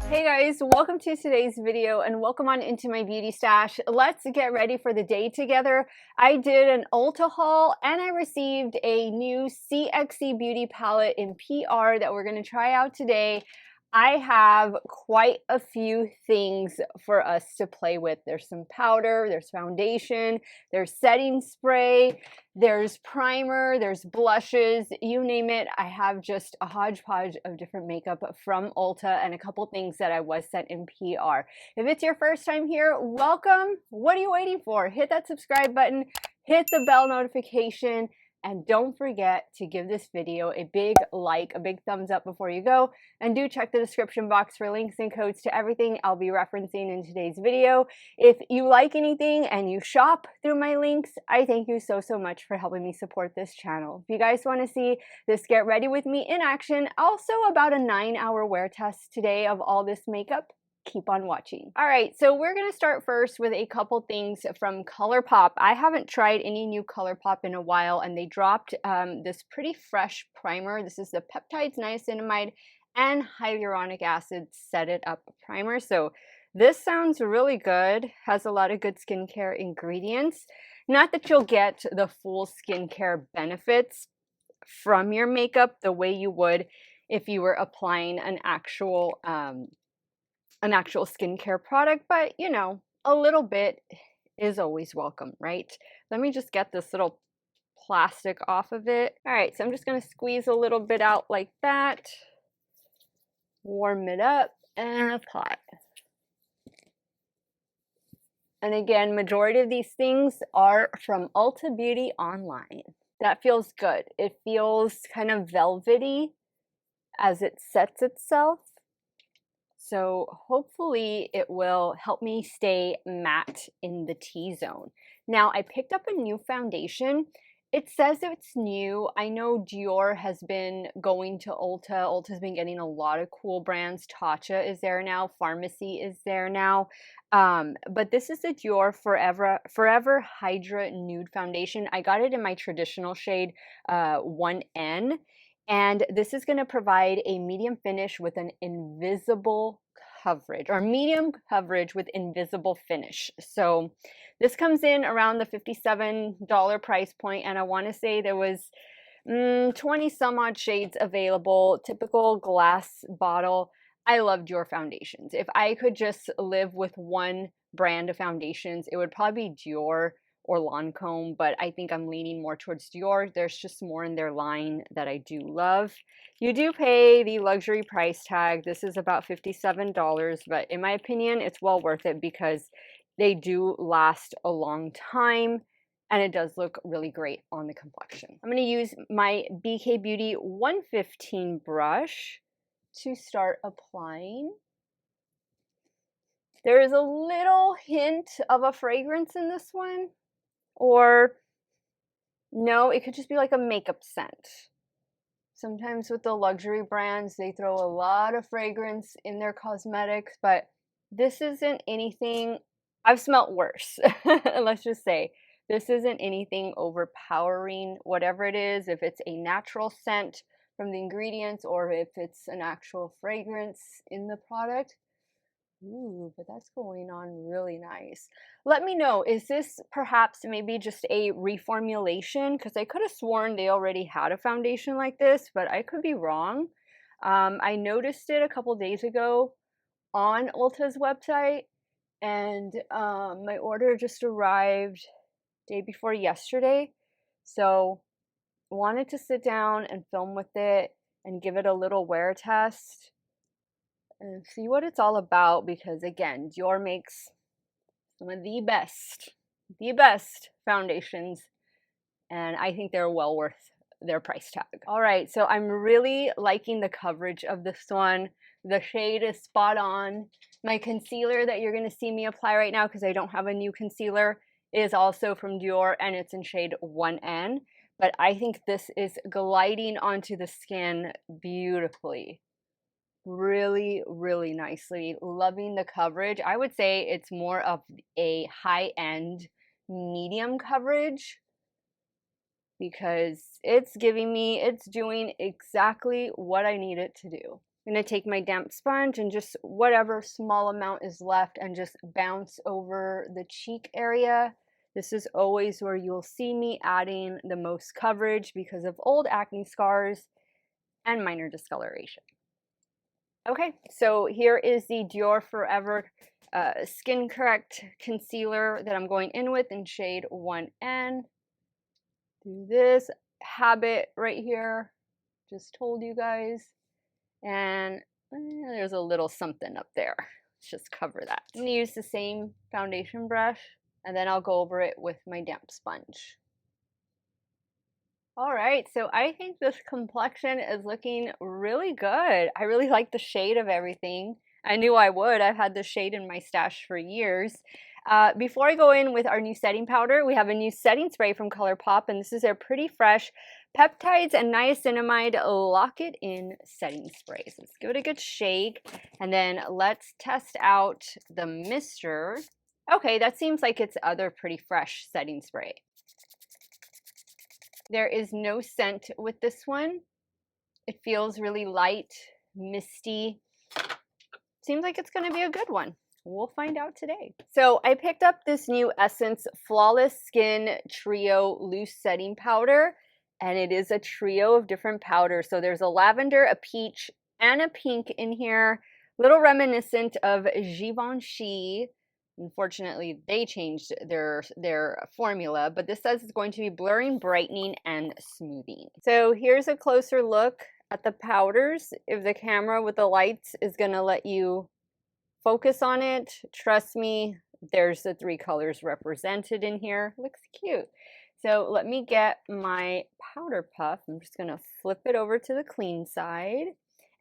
Hey guys, welcome to today's video and welcome on into my beauty stash. Let's get ready for the day together. I did an Ulta haul and I received a new CXC beauty palette in PR that we're going to try out today. I have quite a few things for us to play with. There's some powder, there's foundation, there's setting spray, there's primer, there's blushes, you name it. I have just a hodgepodge of different makeup from Ulta and a couple things that I was sent in PR. If it's your first time here, welcome. What are you waiting for? Hit that subscribe button, hit the bell notification, and don't forget to give this video a big like, a big thumbs up before you go. And do check the description box for links and codes to everything I'll be referencing in today's video. If you like anything and you shop through my links, I thank you so much for helping me support this channel. If you guys want to see this get ready with me in action, also about a 9-hour wear test today of all this makeup, keep on watching. All right, so we're going to start first with a couple things from ColourPop. I haven't tried any new ColourPop in a while, and they dropped this pretty fresh primer. This is the Peptides Niacinamide and Hyaluronic Acid Set It Up primer. So this sounds really good, has a lot of good skincare ingredients. Not that you'll get the full skincare benefits from your makeup the way you would if you were applying an actual skincare product, but you know, a little bit is always welcome, right? Let me just get this little plastic off of it. All right, so I'm just going to squeeze a little bit out like that, warm it up, and apply. And again, majority of these things are from Ulta Beauty online. That feels good. It feels kind of velvety as it sets itself. So hopefully it will help me stay matte in the T-zone. Now I picked up a new foundation. It says it's new. I know Dior has been going to Ulta. Ulta's been getting a lot of cool brands. Tatcha is there now. Pharmacy is there now. But this is the Dior Forever Hydra Nude Foundation. I got it in my traditional shade 1N. And this is going to provide a medium finish with an invisible coverage, or medium coverage with invisible finish. So this comes in around the $57 price point, and I want to say there was 20 some odd shades available, typical glass bottle. I loved your foundations. If I could just live with one brand of foundations, it would probably be Dior or Lancome, but I think I'm leaning more towards Dior. There's just more in their line that I do love. You do pay the luxury price tag. This is about $57, but in my opinion, it's well worth it because they do last a long time and it does look really great on the complexion. I'm going to use my BK Beauty 115 brush to start applying. There is a little hint of a fragrance in this one. Or no, it could just be like a makeup scent. Sometimes with the luxury brands, they throw a lot of fragrance in their cosmetics, but this isn't anything. I've smelt worse. Let's just say this isn't anything overpowering. Whatever it is, if it's a natural scent from the ingredients or if it's an actual fragrance in the product. Ooh, but that's going on really nice. Let me know, is this perhaps maybe just a reformulation? Because I could have sworn they already had a foundation like this, but I could be wrong. I noticed it a couple days ago on Ulta's website, and my order just arrived day before yesterday. So wanted to sit down and film with it and give it a little wear test and see what it's all about, because again, Dior makes some of the best foundations, and I think they're well worth their price tag. All right, so I'm really liking the coverage of this one. The shade is spot on. My concealer that you're going to see me apply right now, because I don't have a new concealer, is also from Dior and it's in shade 1N, but I think this is gliding onto the skin beautifully. Really nicely. Loving the coverage. I would say it's more of a high-end medium coverage because it's doing exactly what I need it to do. I'm going to take my damp sponge and just whatever small amount is left and just bounce over the cheek area. This is always where you'll see me adding the most coverage because of old acne scars and minor discoloration. Okay, so here is the Dior Forever Skin Correct Concealer that I'm going in with in shade 1N. Do this habit right here. Just told you guys. And there's a little something up there. Let's just cover that. I'm going to use the same foundation brush, and then I'll go over it with my damp sponge. All right, so I think this complexion is looking really good. I really like the shade of everything. I knew I would. I've had this shade in my stash for years. Before I go in with our new setting powder, we have a new setting spray from ColourPop, and this is their Pretty Fresh Peptides and Niacinamide Lock It In Setting Spray. So let's give it a good shake, and then let's test out the mister. Okay, that seems like it's other Pretty Fresh setting spray. There is no scent with this one. It feels really light, misty. Seems like it's going to be a good one. We'll find out today. So I picked up this new Essence Flawless Skin Trio Loose Setting Powder, and it is a trio of different powders. So there's a lavender, a peach, and a pink in here. Little reminiscent of Givenchy. Unfortunately, they changed their formula, but this says it's going to be blurring, brightening, and smoothing. So here's a closer look at the powders. If the camera with the lights is going to let you focus on it, trust me, there's the 3 colors represented in here. Looks cute. So let me get my powder puff. I'm just going to flip it over to the clean side.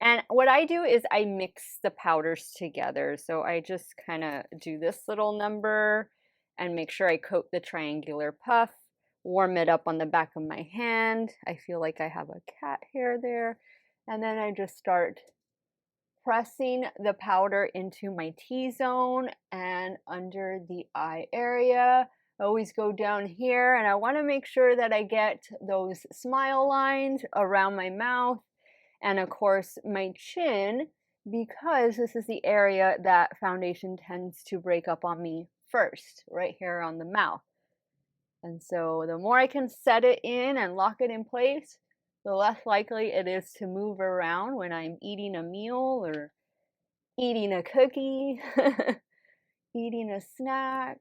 And what I do is I mix the powders together. So I just kind of do this little number and make sure I coat the triangular puff, warm it up on the back of my hand. I feel like I have a cat hair there. And then I just start pressing the powder into my T-zone and under the eye area. I always go down here, and I want to make sure that I get those smile lines around my mouth and of course my chin, because this is the area that foundation tends to break up on me first, right here on the mouth. And so the more I can set it in and lock it in place, the less likely it is to move around when I'm eating a meal or eating a cookie, eating a snack,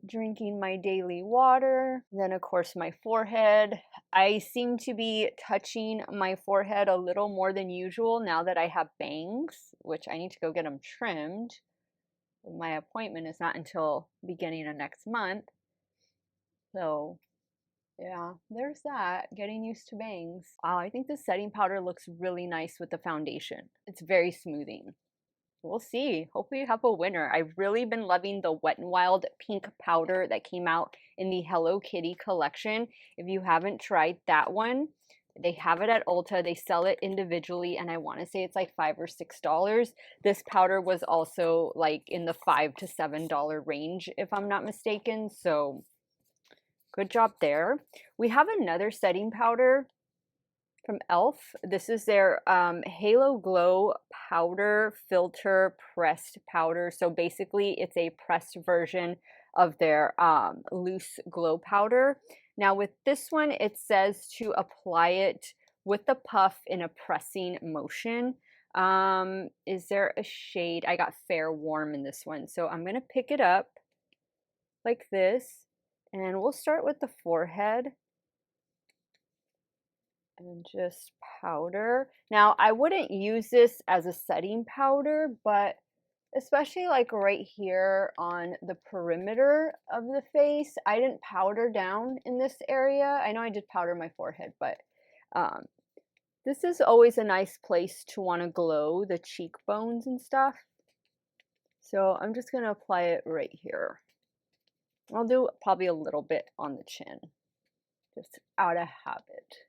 drinking my daily water. Then of course my forehead. I seem to be touching my forehead a little more than usual now that I have bangs, which I need to go get them trimmed. My appointment is not until beginning of next month. So yeah, there's that, getting used to bangs. Wow, I think this setting powder looks really nice with the foundation. It's very smoothing. We'll see. Hopefully you have a winner. I've really been loving the Wet n Wild pink powder that came out in the Hello Kitty collection. If you haven't tried that one, they have it at Ulta. They sell it individually, and I want to say it's like $5 or $6. This powder was also like in the $5 to $7 range, if I'm not mistaken. So good job there. We have another setting powder from e.l.f. This is their Halo Glow Powder Filter Pressed Powder. So basically it's a pressed version of their loose glow powder. Now with this one, it says to apply it with the puff in a pressing motion. Is there a shade? I got Fair Warm in this one. So I'm going to pick it up like this, and we'll start with the forehead. And just powder. Now, I wouldn't use this as a setting powder, but especially like right here on the perimeter of the face, I didn't powder down in this area. I know I did powder my forehead, but this is always a nice place to want to glow the cheekbones and stuff. So I'm just going to apply it right here. I'll do probably a little bit on the chin, just out of habit.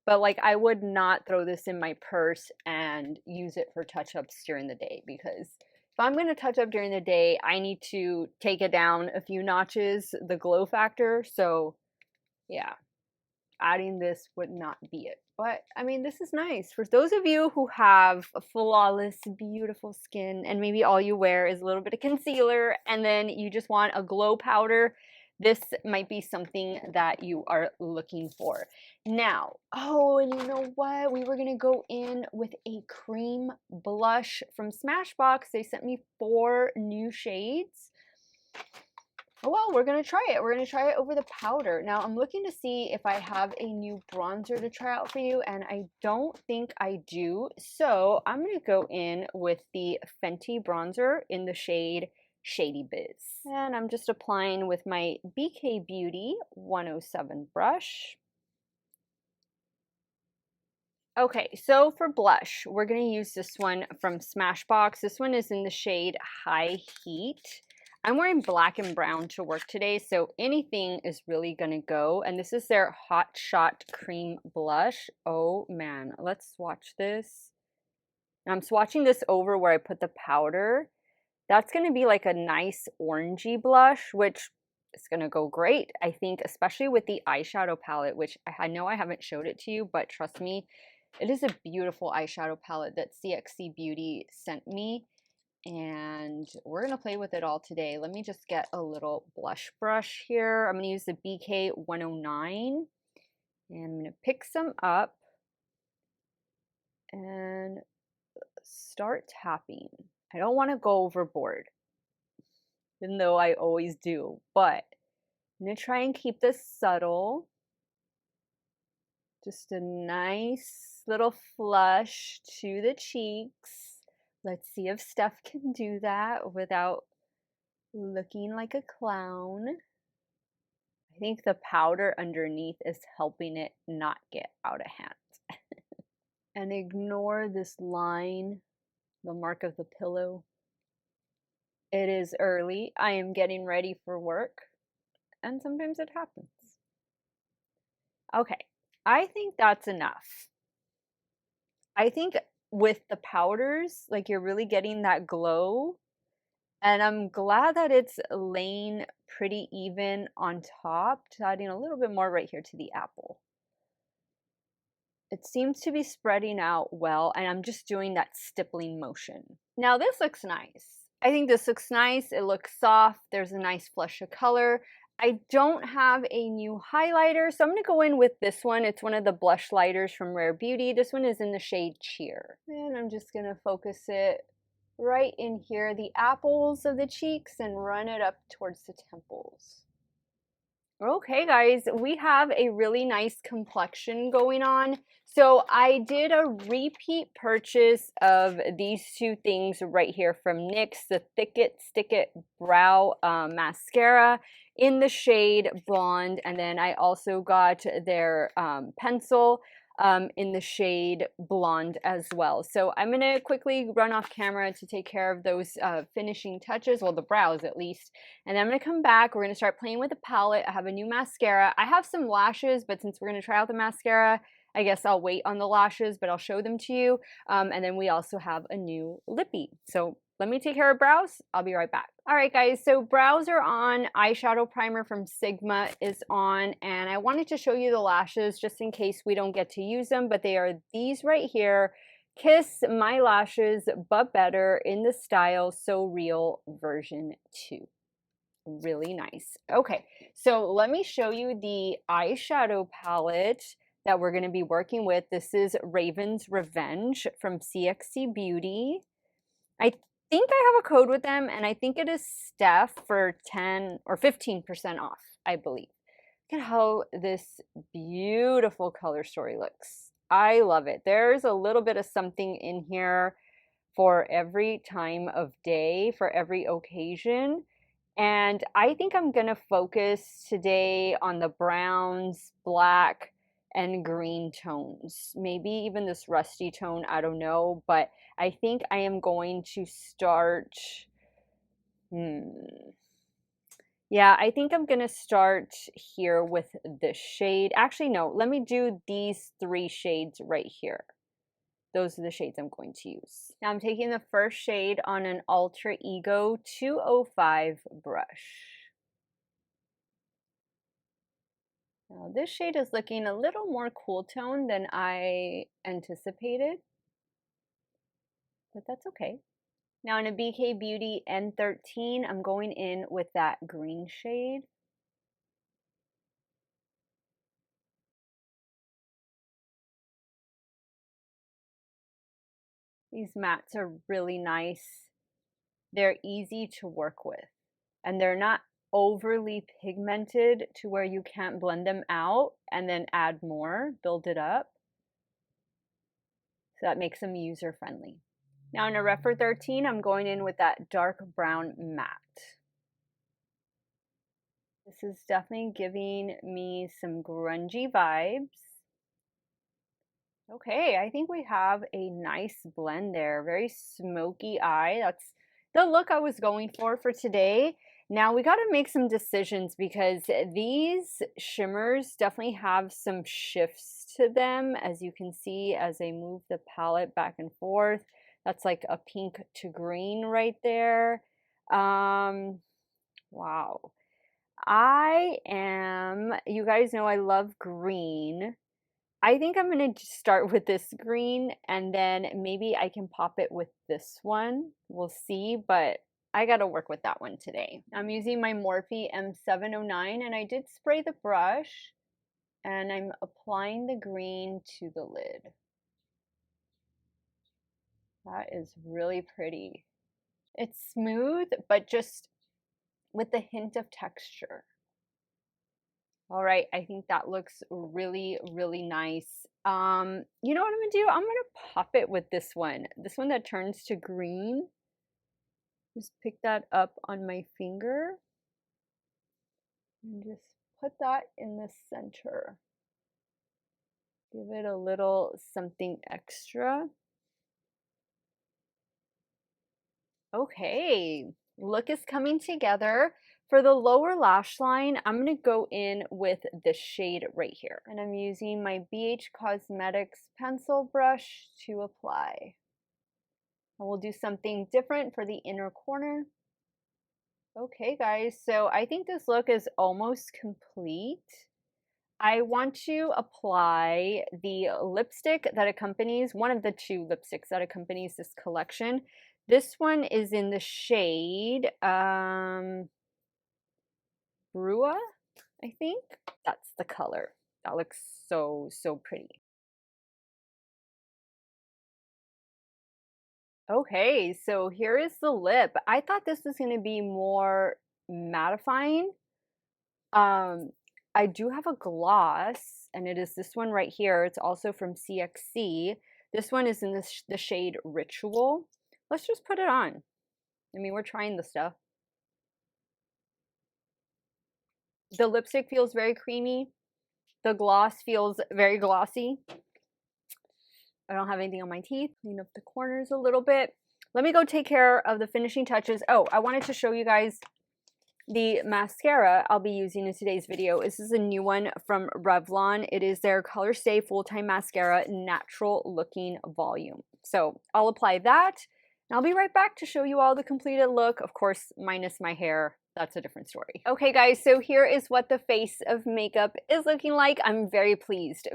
But like, I would not throw this in my purse and use it for touch-ups during the day, because if I'm going to touch up during the day, I need to take it down a few notches, the glow factor. So yeah, adding this would not be it. But I mean, this is nice. For those of you who have a flawless, beautiful skin and maybe all you wear is a little bit of concealer and then you just want a glow powder, this might be something that you are looking for. Now, oh, and you know what? We were going to go in with a cream blush from Smashbox. They sent me 4 new shades. Well, we're going to try it. We're going to try it over the powder. Now, I'm looking to see if I have a new bronzer to try out for you, and I don't think I do. So I'm going to go in with the Fenty bronzer in the shade Shady Biz. And I'm just applying with my BK Beauty 107 brush. Okay, so for blush, we're going to use this one from Smashbox. This one is in the shade High Heat. I'm wearing black and brown to work today, so anything is really going to go. And this is their Hot Shot Cream Blush. Oh man, let's swatch this. I'm swatching this over where I put the powder. That's going to be like a nice orangey blush, which is going to go great, I think, especially with the eyeshadow palette, which I know I haven't showed it to you, but trust me, it is a beautiful eyeshadow palette that CXC Beauty sent me. And we're going to play with it all today. Let me just get a little blush brush here. I'm going to use the BK 109. And I'm going to pick some up and start tapping. I don't want to go overboard, even though I always do. But I'm going to try and keep this subtle. Just a nice little flush to the cheeks. Let's see if Steff can do that without looking like a clown. I think the powder underneath is helping it not get out of hand. And ignore this line, the mark of the pillow. It is early. I am getting ready for work, and sometimes it happens. Okay, I think that's enough. I think with the powders, like you're really getting that glow. And I'm glad that it's laying pretty even on top, adding a little bit more right here to the apple. It seems to be spreading out well, and I'm just doing that stippling motion. Now this looks nice. I think this looks nice. It looks soft. There's a nice flush of color. I don't have a new highlighter, so I'm going to go in with this one. It's one of the blush lighters from Rare Beauty. This one is in the shade Cheer. And I'm just going to focus it right in here, the apples of the cheeks, and run it up towards the temples. Okay guys, we have a really nice complexion going on. So I did a repeat purchase of these 2 things right here from NYX, the Thick It Stick It Brow Mascara in the shade Blonde. And then I also got their pencil in the shade Blonde as well. So I'm going to quickly run off camera to take care of those finishing touches, well, the brows at least. And then I'm going to come back. We're going to start playing with the palette. I have a new mascara. I have some lashes, but since we're going to try out the mascara, I guess I'll wait on the lashes, but I'll show them to you. And then we also have a new lippy. So let me take care of brows. I'll be right back. All right, guys, so brows are on. Eyeshadow primer from Sigma is on. And I wanted to show you the lashes just in case we don't get to use them, but they are these right here. Kiss My Lashes But Better in the style So Real version 2. Really nice. Okay, so let me show you the eyeshadow palette that we're going to be working with. This is Raven's Revenge from CXC Beauty. I think I have a code with them, and I think it is Steff for 10 or 15% off, I believe. Look at how this beautiful color story looks. I love it. There's a little bit of something in here for every time of day, for every occasion. And I think I'm going to focus today on the browns, black, and green tones. Maybe even this rusty tone, I don't know. But I think I am going to start... Yeah, I think I'm going to start here with this shade. Actually, no, let me do these 3 shades right here. Those are the shades I'm going to use. Now I'm taking the first shade on an Alter Ego 205 brush. Now this shade is looking a little more cool tone than I anticipated, but that's okay. Now in a BK Beauty N13, I'm going in with that green shade. These mattes are really nice. They're easy to work with, and they're not overly pigmented to where you can't blend them out and then add more, build it up. So that makes them user friendly. Now in a Rephr 13, I'm going in with that dark brown matte. This is definitely giving me some grungy vibes. Okay, I think we have a nice blend there. Very smoky eye. That's the look I was going for today. Now we got to make some decisions because these shimmers definitely have some shifts to them, as you can see as I move the palette back and forth. That's like a pink to green right there. Wow. You guys know I love green. I think I'm going to start with this green and then maybe I can pop it with this one. We'll see, but I got to work with that one today. I'm using my Morphe M709 and I did spray the brush and I'm applying the green to the lid. That is really pretty. It's smooth, but just with a hint of texture. All right, I think that looks really, really nice. You know what I'm gonna do? I'm gonna pop it with this one that turns to green. Just pick that up on my finger and just put that in the center. Give it a little something extra. Okay, look is coming together. For the lower lash line, I'm going to go in with this shade right here. And I'm using my BH Cosmetics pencil brush to apply. And we'll do something different for the inner corner. Okay, guys, so I think this look is almost complete. I want to apply the lipstick that accompanies, one of the two lipsticks that accompanies this collection. This one is in the shade Grwm, I think. That's the color. That looks so, so pretty. Okay, so here is the lip. I thought this was going to be more mattifying. I do have a gloss, and it is this one right here. It's also from CXC. This one is in the shade Ritual. Let's just put it on. I mean, we're trying the stuff. The lipstick feels very creamy. The gloss feels very glossy. I don't have anything on my teeth. Clean up the corners a little bit. Let me go take care of the finishing touches. Oh, I wanted to show you guys the mascara I'll be using in today's video. This is a new one from Revlon. It is their Color Stay Full-Time Mascara Natural Looking Volume. So I'll apply that, and I'll be right back to show you all the completed look. Of course, minus my hair. That's a different story. Okay, guys, so here is what the face of makeup is looking like. I'm very pleased,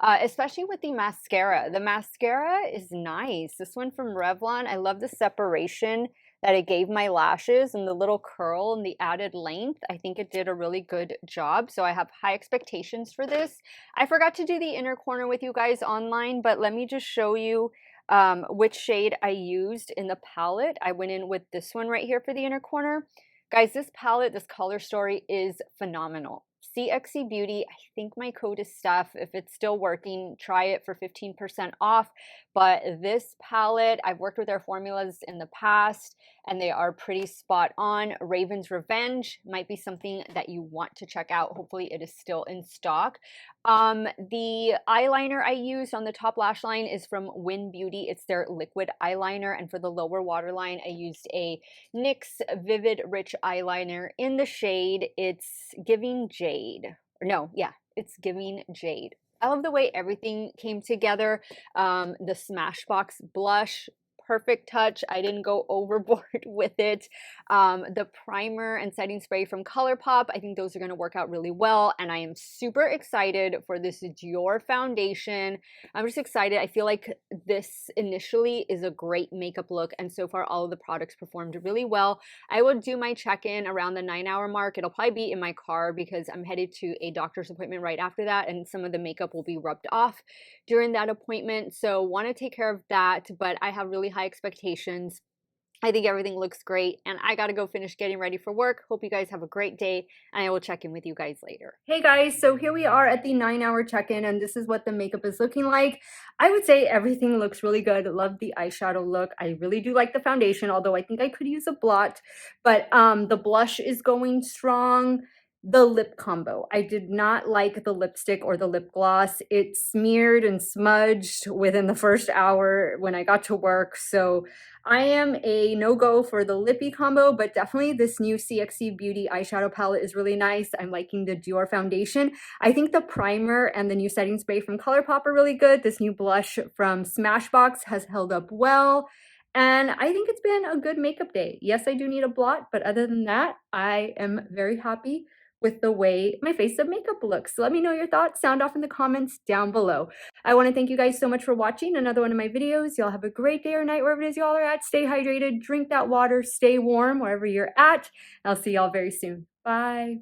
especially with the mascara. The mascara is nice. This one from Revlon, I love the separation that it gave my lashes and the little curl and the added length. I think it did a really good job. So I have high expectations for this. I forgot to do the inner corner with you guys online, but let me just show you which shade I used in the palette. I went in with this one right here for the inner corner. Guys, this palette, this color story is phenomenal. CXC Beauty, I think my code is Steff. If it's still working, try it for 15% off. But this palette, I've worked with their formulas in the past and they are pretty spot on. Raven's Revenge might be something that you want to check out. Hopefully it is still in stock. The eyeliner I used on the top lash line is from Win Beauty. It's their liquid eyeliner. And for the lower waterline, I used a NYX Vivid Rich eyeliner in the shade. It's giving Jade. No, yeah, it's giving Jade. I love the way everything came together. The Smashbox blush, perfect touch. I didn't go overboard with it. The primer and setting spray from ColourPop, I think those are going to work out really well, and I am super excited for this Dior foundation. I'm just excited. I feel like this initially is a great makeup look, and so far all of the products performed really well. I will do my check-in around the 9-hour mark. It'll probably be in my car because I'm headed to a doctor's appointment right after that, and some of the makeup will be rubbed off during that appointment. So want to take care of that, but I have really high expectations. I think everything looks great, and I gotta go finish getting ready for work. Hope you guys have a great day, and I will check in with you guys later. Hey guys, so here we are at the 9-hour check-in, and this is what the makeup is looking like. I would say everything looks really good. Love the eyeshadow look. I really do like the foundation, although I think I could use a blot, but the blush is going strong. The lip combo, I did not like the lipstick or the lip gloss. It smeared and smudged within the first hour when I got to work, so I am a no-go for the lippy combo, but definitely this new CXC Beauty eyeshadow palette is really nice. I'm liking the Dior foundation. I think the primer and the new setting spray from ColourPop are really good. This new blush from Smashbox has held up well, and I think it's been a good makeup day. Yes, I do need a blot, but other than that, I am very happy with the way my face of makeup looks. So let me know your thoughts. Sound off in the comments down below. I want to thank you guys so much for watching another one of my videos. Y'all have a great day or night wherever it is y'all are at. Stay hydrated, drink that water, stay warm wherever you're at. I'll see y'all very soon. Bye.